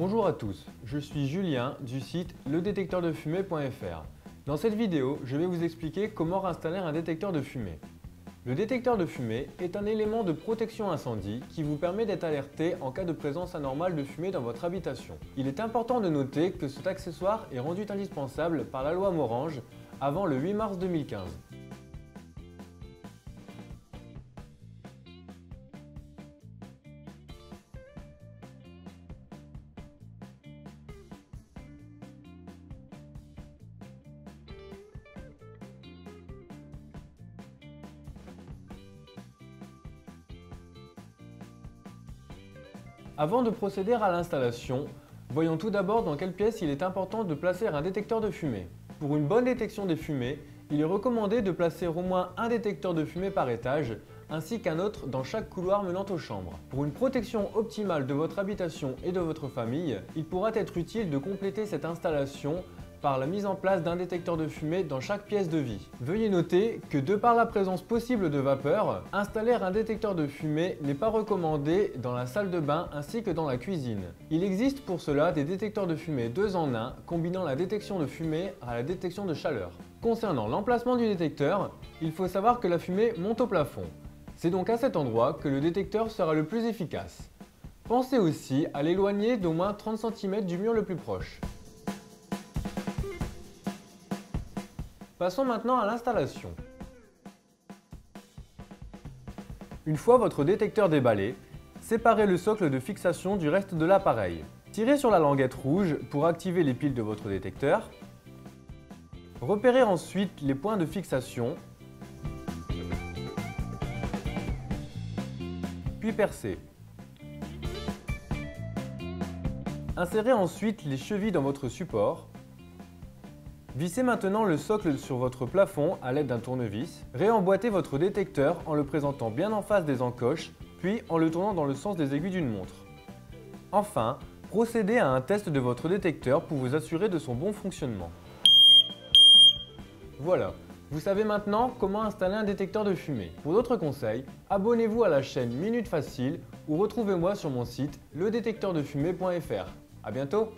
Bonjour à tous, je suis Julien du site ledétecteurdefumée.fr. Dans cette vidéo, je vais vous expliquer comment installer un détecteur de fumée. Le détecteur de fumée est un élément de protection incendie qui vous permet d'être alerté en cas de présence anormale de fumée dans votre habitation. Il est important de noter que cet accessoire est rendu indispensable par la loi Morange avant le 8 mars 2015. Avant de procéder à l'installation, voyons tout d'abord dans quelle pièce il est important de placer un détecteur de fumée. Pour une bonne détection des fumées, il est recommandé de placer au moins un détecteur de fumée par étage, ainsi qu'un autre dans chaque couloir menant aux chambres. Pour une protection optimale de votre habitation et de votre famille, il pourra être utile de compléter cette installation par la mise en place d'un détecteur de fumée dans chaque pièce de vie. Veuillez noter que de par la présence possible de vapeur, installer un détecteur de fumée n'est pas recommandé dans la salle de bain ainsi que dans la cuisine. Il existe pour cela des détecteurs de fumée 2 en 1 combinant la détection de fumée à la détection de chaleur. Concernant l'emplacement du détecteur, il faut savoir que la fumée monte au plafond. C'est donc à cet endroit que le détecteur sera le plus efficace. Pensez aussi à l'éloigner d'au moins 30 cm du mur le plus proche. Passons maintenant à l'installation. Une fois votre détecteur déballé, séparez le socle de fixation du reste de l'appareil. Tirez sur la languette rouge pour activer les piles de votre détecteur. Repérez ensuite les points de fixation, puis percez. Insérez ensuite les chevilles dans votre support. Vissez maintenant le socle sur votre plafond à l'aide d'un tournevis. Réemboîtez votre détecteur en le présentant bien en face des encoches, puis en le tournant dans le sens des aiguilles d'une montre. Enfin, procédez à un test de votre détecteur pour vous assurer de son bon fonctionnement. Voilà, vous savez maintenant comment installer un détecteur de fumée. Pour d'autres conseils, abonnez-vous à la chaîne Minute Facile ou retrouvez-moi sur mon site ledétecteurdefumée.fr. À bientôt!